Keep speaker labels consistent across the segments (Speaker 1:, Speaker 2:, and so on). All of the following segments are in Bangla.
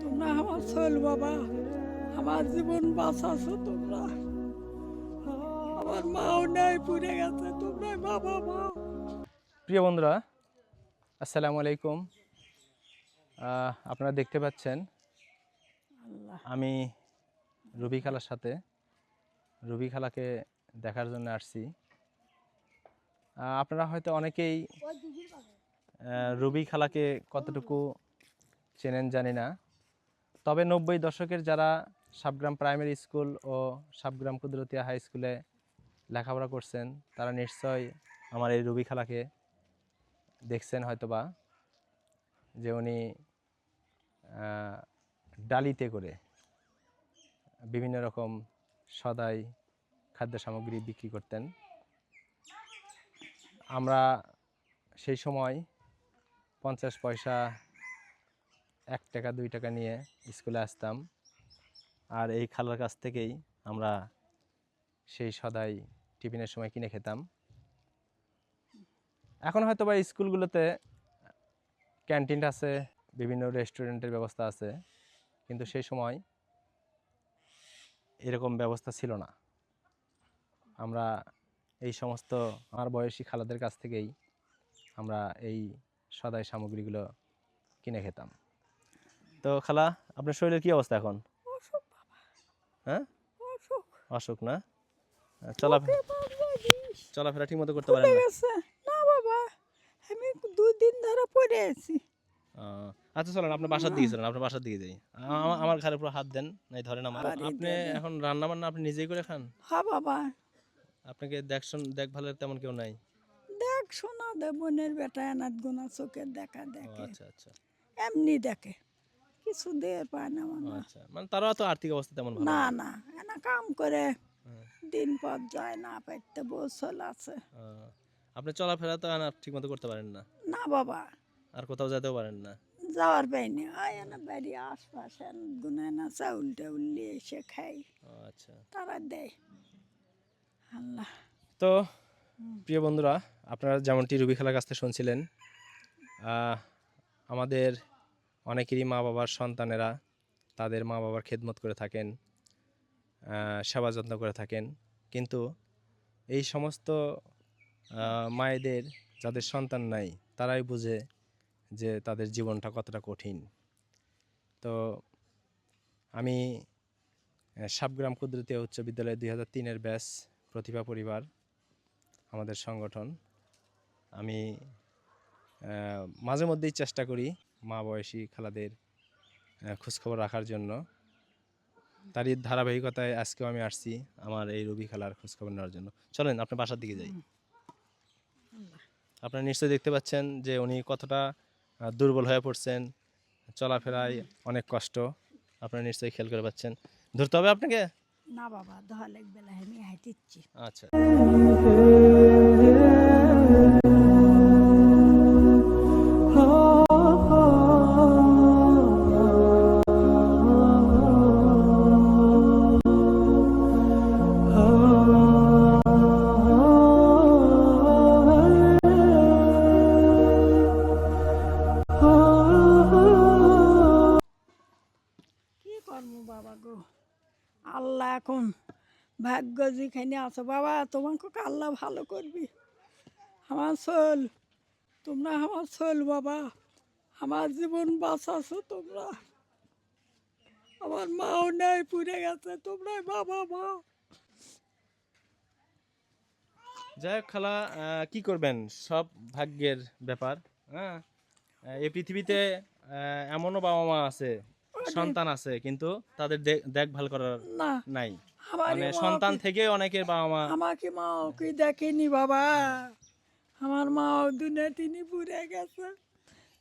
Speaker 1: তোমরা আমার সোল বাবা, আমার জীবন বাঁচাছো তোমরা। আমার মাও নাই, পুড়ে গেছে, তোমরা বাবা মা।
Speaker 2: প্রিয় বন্ধুরা, আসসালামু আলাইকুম। আপনারা দেখতে পাচ্ছেন
Speaker 1: আল্লাহ
Speaker 2: আমি রুবি খালার সাথে রুবি খালাকে দেখার জন্য আসছি। আপনারা হয়তো অনেকেই রুবি খালাকে কতটুকু চেনেন জানি না, তবে 90 দশকের যারা সাবগ্রাম প্রাইমারি স্কুল ও সাবগ্রাম কুদরতিয়া হাই স্কুলে লেখাপড়া করছেন তারা নিশ্চয়ই আমার এই রুবি খালাকে দেখছেন হয়তোবা, যে উনি ডালিতে করে বিভিন্ন রকম সদাই খাদ্য সামগ্রী বিক্রি করতেন। আমরা সেই সময় 50 পয়সা, 1 টাকা 2 টাকা নিয়ে স্কুলে আসতাম, আর এই খালার কাছ থেকেই আমরা সেই সদাই টিফিনের সময় কিনে খেতাম। এখন হয়তো বা স্কুলগুলোতে ক্যান্টিন আছে, বিভিন্ন রেস্টুরেন্টের ব্যবস্থা আছে, কিন্তু সেই সময় এরকম ব্যবস্থা ছিল না। আমরা এই সমস্ত আমার বয়সী খালাদের কাছ থেকেই আমরা এই সদাই সামগ্রীগুলো কিনে খেতাম। তো খালা, আপনার শরীরের কি অবস্থা এখন?
Speaker 1: অসুখ বাবা,
Speaker 2: হ্যাঁ,
Speaker 1: অসুখ।
Speaker 2: অসুখ না?
Speaker 1: ওকে বাবা দিস,
Speaker 2: চলাফেরা ঠিক মতো করতে পারেন
Speaker 1: ফুলে
Speaker 2: না?
Speaker 1: গেছে। না বাবা, আমি 2 দিন ধরে পড়ে আছি।
Speaker 2: আচ্ছা, চলেন আপনার বাসার দিকে চলেন, আপনার বাসার দিকে যাই। আমার ঘাড়ের উপর হাত দেন, নাই ধরেন আমার।
Speaker 1: আরে
Speaker 2: আপনি
Speaker 1: দাদা।
Speaker 2: এখন রান্না বান্না আপনি নিজেই করে খান?
Speaker 1: হ্যাঁ বাবা,
Speaker 2: আপনাকে দেখভালের তেমন কেউ নাই?
Speaker 1: দেখ শোনা দে, বোনের বেটা এনাথ গোনা চোখের দেখা
Speaker 2: ও
Speaker 1: দেখে,
Speaker 2: আচ্ছা আচ্ছা।
Speaker 1: এমনি দেখে, কিছু দিয়ে পায় না
Speaker 2: ও
Speaker 1: মানে।
Speaker 2: আচ্ছা, মানে তারাও তো আর্থিক অবস্থা তেমন ভালো
Speaker 1: না
Speaker 2: না।
Speaker 1: না, এনা কাম করে
Speaker 2: হ্যাঁ।
Speaker 1: দিন পর যায় না পাইতে বসল আছে।
Speaker 2: আপনি চলাফেরা তো ঠিক মতো করতে পারেন না,
Speaker 1: না বাবা,
Speaker 2: আর কোথাও যেতেও পারেন না।
Speaker 1: যাওয়ার পাইনি। আয় না বাড়ি আশপাশে গুনায় না চাউল টাউল নিয়ে এসে খাই,
Speaker 2: ও আচ্ছা।
Speaker 1: তারা দেয়। আল্লাহ।
Speaker 2: তো প্রিয় বন্ধুরা, আপনারা যেমনটি রুবি খালার কাছ থেকে শুনছিলেন, আমাদের অনেকেরই মা বাবার সন্তানেরা তাদের মা বাবার খেদমত করে থাকেন, সেবা যত্ন করে থাকেন, কিন্তু এই সমস্ত মায়েদের যাদের সন্তান নাই তারাই বুঝে যে তাদের জীবনটা কতটা কঠিন। তো আমি সাবগ্রাম কুদরতিয়া উচ্চ বিদ্যালয় 2003-এর ব্যাচ প্রতিভা পরিবার আমাদের সংগঠন। আমি মাঝে মধ্যেই চেষ্টা করি মা বয়সী খালাদের খোঁজখবর রাখার জন্য। তারই ধারাবাহিকতায় আজকেও আমি আসছি আমার এই রুবি খালার খোঁজখবর নেওয়ার জন্য। চলেন আপনার বাসার দিকে যাই। আপনারা নিশ্চয়ই দেখতে পাচ্ছেন যে উনি কতটা দুর্বল হয়ে পড়ছেন, চলাফেরায় অনেক কষ্ট। আপনারা নিশ্চয়ই খেয়াল করে পাচ্ছেন। ধরতে হবে আপনাকে?
Speaker 1: না বাবা, ধোয়া লাগবে না, আমি হাঁটিচ্ছি।
Speaker 2: আচ্ছা।
Speaker 1: কি করবো বাবা গো, আল্লাহ এখন ভাগ্য যেখানে আছে বাবা, তোমাকে আল্লাহ ভালো করবি। আমার সোল, তোমরা আমার সোল বাবা, আমার জীবন বাঁচাছো তোমরা। আমার মাও নাই, পুড়ে গেছে, তোমরা বাবা মা।
Speaker 2: যাই হোক খালা, কি করবেন, সব ভাগ্যের ব্যাপার। হ্যাঁ, এই পৃথিবীতে এমনও বাবা মা আছে, সন্তান আছে, কিন্তু তাদের দেখভাল করার
Speaker 1: না,
Speaker 2: নাই।
Speaker 1: আমারই
Speaker 2: মানে
Speaker 1: মা
Speaker 2: সন্তান থেকে অনেকের বাবা মা।
Speaker 1: আমাকে মা ওকে দেখেনি বাবা। আমার মাও দুনে তিনি পুড়ে গেছে,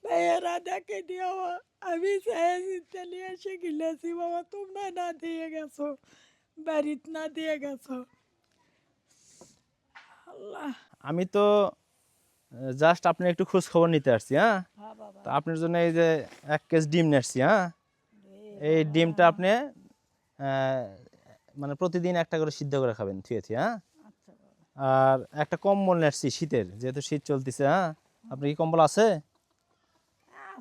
Speaker 1: ভাইয়েরা দেখেনি আমার। আমি চিন্তা নিয়ে এসে গিলেছি বাবা, তোমরা না দিয়ে গেছো, বাড়িতে না দিয়ে গেছো। আল্লাহ।
Speaker 2: আমি তো জাস্ট আপনি একটু খোঁজ খবর নিতে আসছি। হ্যাঁ,
Speaker 1: হ্যাঁ বাবা,
Speaker 2: তো আপনার জন্য এই যে 1 কেজি ডিম নিয়ে আসছি। হ্যাঁ, এই ডিমটা আপনি মানে প্রতিদিন একটা করে সিদ্ধ করে খাবেন, ঠিক আছে? হ্যাঁ,
Speaker 1: আচ্ছা বাবা।
Speaker 2: আর একটা কম্বল নিয়ে আসছি শীতের, যেহেতু শীত চলতেছে। হ্যাঁ, আপনার কি কম্বল আছে?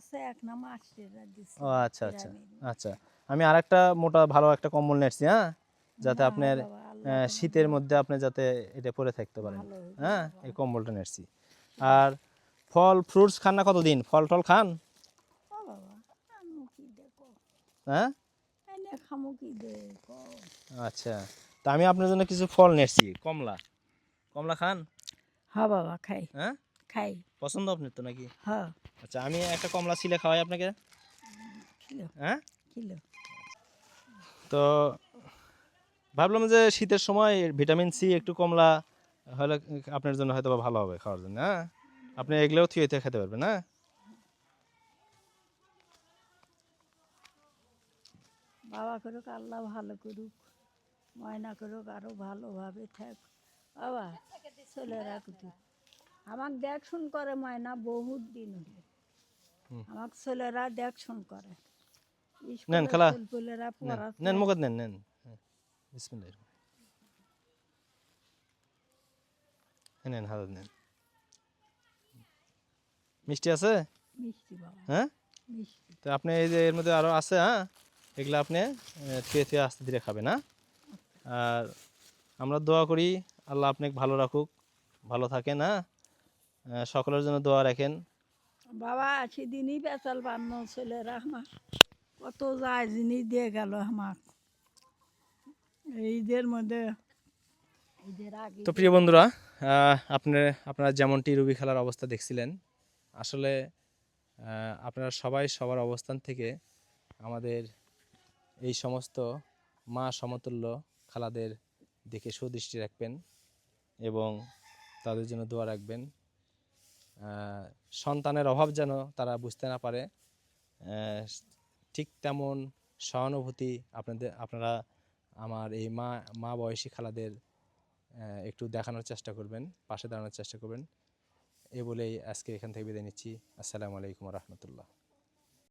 Speaker 1: আছে এক না মাস্টাররা দিছে
Speaker 2: ও আচ্ছা আচ্ছা
Speaker 1: গ্রামের।
Speaker 2: আচ্ছা। আমি আরেকটা মোটা ভালো একটা কম্বল নিয়েছি, হ্যাঁ, যাতে
Speaker 1: না
Speaker 2: আপনার
Speaker 1: বাবা, আল্লাহ তোমার
Speaker 2: শীতের
Speaker 1: ভালো
Speaker 2: মধ্যে আপনি যাতে এটা পরে থাকতে পারেন।
Speaker 1: ভালো হইবে
Speaker 2: হ্যাঁ,
Speaker 1: বাবা।
Speaker 2: এই কম্বলটা নিয়েছি। আর ফল ফ্রুটস খান না কতদিন? ফল টল খান?
Speaker 1: ও বাবা, আমিও কি দেখো
Speaker 2: হ্যাঁ,
Speaker 1: এনে খামো কি দেখো।
Speaker 2: আচ্ছা। তা আমি আপনার জন্য কিছু ফল নিয়েছি। কমলা, কমলা খান?
Speaker 1: হ্যাঁ বাবা, খাই
Speaker 2: হ্যাঁ,
Speaker 1: খাই।
Speaker 2: পছন্দ আপনার তো নাকি?
Speaker 1: হ্যাঁ,
Speaker 2: আচ্ছা, আমি একটা কমলা ছিলে খাওয়াই আপনাকে।
Speaker 1: কিলো
Speaker 2: হ্যাঁ,
Speaker 1: কিলো।
Speaker 2: তো ভাবলাম যে শীতের সময় ভিটামিন সি একটু কমলা হলে আপনার জন্য হয়তো বা ভালো হবে খাওয়ার জন্য। হ্যাঁ, আপনি এগুলোও থুয়ে থুয়ে খেতে পারবেন। হ্যাঁ,
Speaker 1: বাবা করুক, আল্লাহ ভালো করুক, ময়না করুক, আরো ভালোভাবে থাক বাবা। ছেলেরা কুটি আমাকে দেখশুন করে, ময়না বহুত দিন হলো আমাকে ছেলেরা দেখশুন করে।
Speaker 2: নেন
Speaker 1: স্কুলের
Speaker 2: খালা,
Speaker 1: ছেলেরা
Speaker 2: নেন
Speaker 1: পড়াচ্ছে।
Speaker 2: নেন মুখত নেন নেন। হ্যাঁ, বিসমিল্লাহির রহমানির রহিম। নেন হাত নেন। মিষ্টি আছে?
Speaker 1: মিষ্টি বাবা,
Speaker 2: হ্যাঁ,
Speaker 1: মিষ্টি।
Speaker 2: তো আপনি এই যে এর মধ্যে আরো আছে, হ্যাঁ, এগুলো আপনি থুয়ে থুয়ে আস্তে ধীরে খাবেন। হ্যাঁ, আর আমরা দোয়া করি আল্লাহ আপনাকে ভালো রাখুক, ভালো থাকেন। হ্যাঁ, সকলের জন্য দোয়া রাখেন।
Speaker 1: বাবা সেদিনই বেচাল বান্ন ছেলেরা আমার কত যায় জিনিস দিয়ে গেল আমার ঈদের মধ্যে, ঈদের আগে
Speaker 2: তো প্রিয় বন্ধুরা, আপনারা যেমনটি রুবি খেলার অবস্থা দেখছিলেন, আসলে আপনারা সবাই সবার অবস্থান থেকে আমাদের এই সমস্ত মা সমতুল্য খালাদের দিকে সুদৃষ্টি রাখবেন এবং তাদের জন্য দোয়া রাখবেন। সন্তানের অভাব যেন তারা বুঝতে না পারে, ঠিক তেমন সহানুভূতি আপনারা আমার এই মা বয়সী খালাদের একটু দেখানোর চেষ্টা করবেন, পাশে দাঁড়ানোর চেষ্টা করবেন। এই বলেই আজকে এখান থেকে বিদায় নিচ্ছি। আসসালামু আলাইকুম রহমতুল্লাহ।